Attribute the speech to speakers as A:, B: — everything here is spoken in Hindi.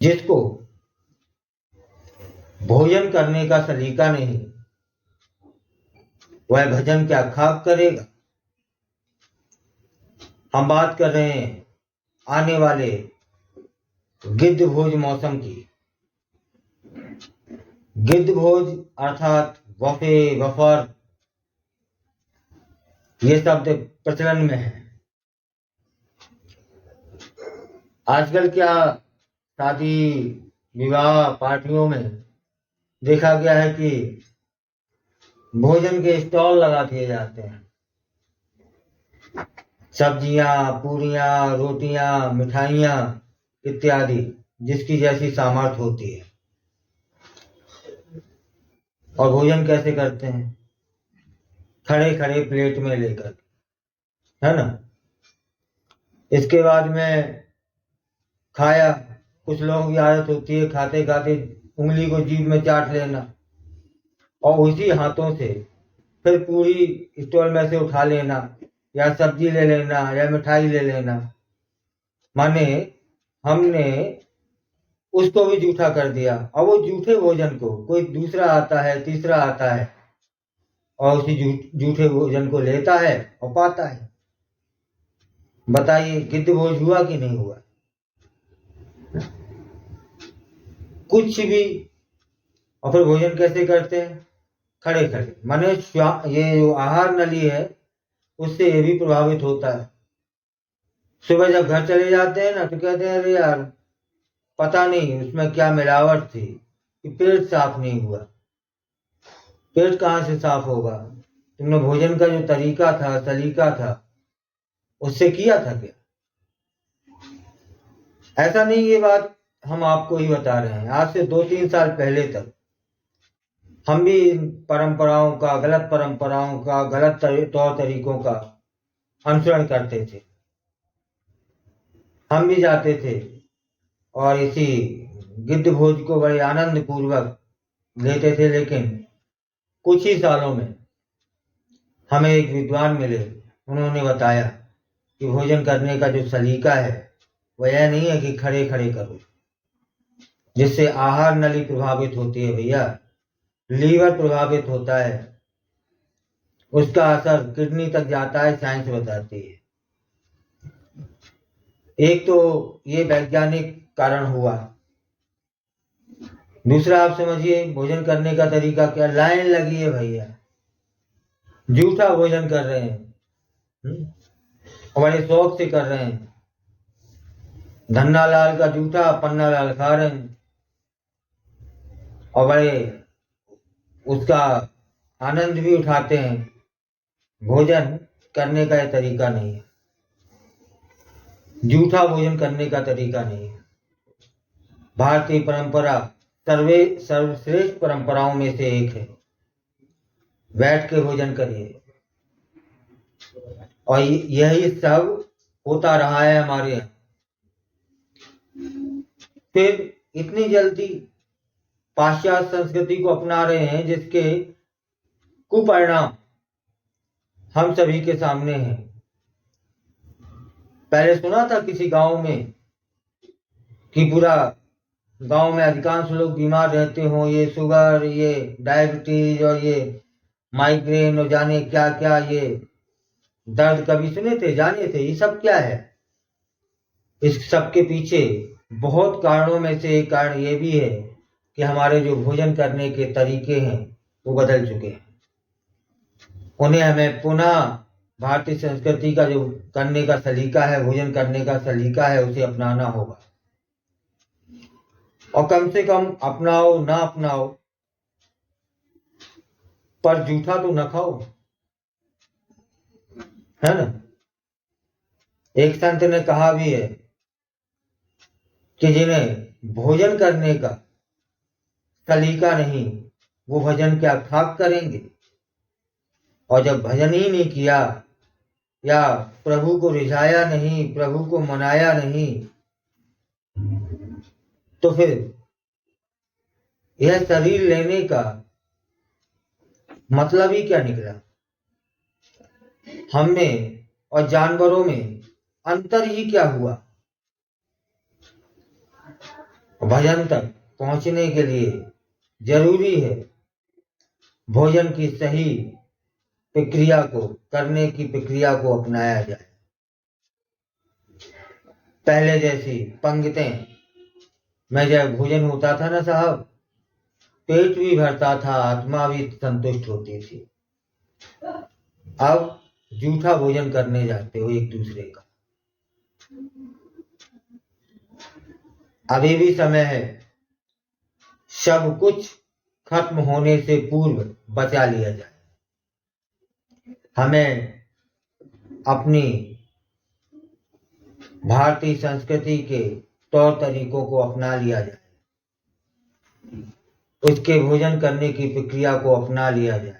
A: जिसको भोजन करने का सलीका नहीं, वह भजन क्या खाक करेगा। हम बात कर रहे हैं आने वाले गिद्ध भोज मौसम की। गिद्ध भोज अर्थात वफे, वफर, ये शब्द प्रचलन में है। आजकल क्या शादी विवाह पार्टियों में देखा गया है कि भोजन के स्टॉल लगा दिए जाते हैं। सब्जियां, पूरियां, रोटियां, मिठाइयां इत्यादि, जिसकी जैसी सामर्थ्य होती है। और भोजन कैसे करते हैं? खड़े खड़े प्लेट में लेकर, है ना। इसके बाद में खाया, कुछ लोगों की आदत होती है खाते खाते उंगली को जीभ में चाट लेना और उसी हाथों से फिर पूरी स्टॉल में से उठा लेना, या सब्जी ले लेना, या मिठाई ले लेना। माने हमने उसको भी जूठा कर दिया, और वो जूठे भोजन को कोई दूसरा आता है, तीसरा आता है और उसी जूठे भोजन को लेता है और पाता है। बताइए गिद्ध भोज हुआ कि नहीं हुआ? कुछ भी। और फिर भोजन कैसे करते हैं? खड़े खड़े। माने ये जो आहार नली है उससे ये भी प्रभावित होता है। सुबह जब घर चले जाते हैं ना तो कहते हैं अरे यार पता नहीं उसमें क्या मिलावट थी कि पेट साफ नहीं हुआ। पेट कहाँ से साफ होगा? तुमने भोजन का जो तरीका था, सलीका था, उससे किया था क्या? ऐसा नहीं, ये बात हम आपको ही बता रहे हैं। आज से 2-3 साल पहले तक हम भी परंपराओं का, गलत परंपराओं का, गलत तौर तरीकों का अनुसरण करते थे। हम भी जाते थे और इसी गिद्ध भोज को बड़े आनंद पूर्वक लेते थे। लेकिन कुछ ही सालों में हमें एक विद्वान मिले, उन्होंने बताया कि भोजन करने का जो सलीका है वह यह नहीं है कि खड़े खड़े करो, जिससे आहार नली प्रभावित होती है भैया, लीवर प्रभावित होता है, उसका असर किडनी तक जाता है, साइंस बताती है। एक तो ये वैज्ञानिक कारण हुआ। दूसरा आप समझिए भोजन करने का तरीका क्या, लाइन लगी है भैया, जूठा भोजन कर रहे हैं, बड़े शौक से कर रहे हैं। धन्ना लाल का जूठा पन्ना लाल खा रहे हैं और बड़े उसका आनंद भी उठाते हैं। भोजन करने का यह तरीका नहीं है, जूठा भोजन करने का तरीका नहीं है। भारतीय परंपरा सर्वश्रेष्ठ परंपराओं में से एक है। बैठ के भोजन करिए, और यही सब होता रहा है हमारे यहाँ। फिर इतनी जल्दी पाश्चात्य संस्कृति को अपना रहे हैं जिसके कुपरिणाम हम सभी के सामने हैं। पहले सुना था किसी गांव में कि पूरा गांव में अधिकांश लोग बीमार रहते हों, ये शुगर, ये डायबिटीज और ये माइग्रेन और जाने क्या क्या, ये दर्द कभी सुने थे, जाने थे? ये सब क्या है? इस सब के पीछे बहुत कारणों में से एक कारण ये भी है कि हमारे जो भोजन करने के तरीके हैं वो बदल चुके हैं। उन्हें हमें पुनः भारतीय संस्कृति का जो करने का सलीका है, भोजन करने का सलीका है, उसे अपनाना होगा। और कम से कम अपनाओ ना अपनाओ, पर जूठा तो न खाओ, है ना। एक संत ने कहा भी है कि जिन्हें भोजन करने का सलीका नहीं, वो भजन क्या खाक करेंगे। और जब भजन ही नहीं किया या प्रभु को रिझाया नहीं, प्रभु को मनाया नहीं, तो फिर यह शरीर लेने का मतलब ही क्या निकला? हम में और जानवरों में अंतर ही क्या हुआ? भजन तक पहुंचने के लिए जरूरी है भोजन की सही प्रक्रिया को करने की प्रक्रिया को अपनाया जाए। पहले जैसी पंक्तियों में जब भोजन होता था ना साहब, पेट भी भरता था, आत्मा भी संतुष्ट होती थी। अब जूठा भोजन करने जाते हो एक दूसरे का। अभी भी समय है, सब कुछ खत्म होने से पूर्व बचा लिया जाए। हमें अपनी भारतीय संस्कृति के तौर तरीकों को अपना लिया जाए, उसके भोजन करने की प्रक्रिया को अपना लिया जाए।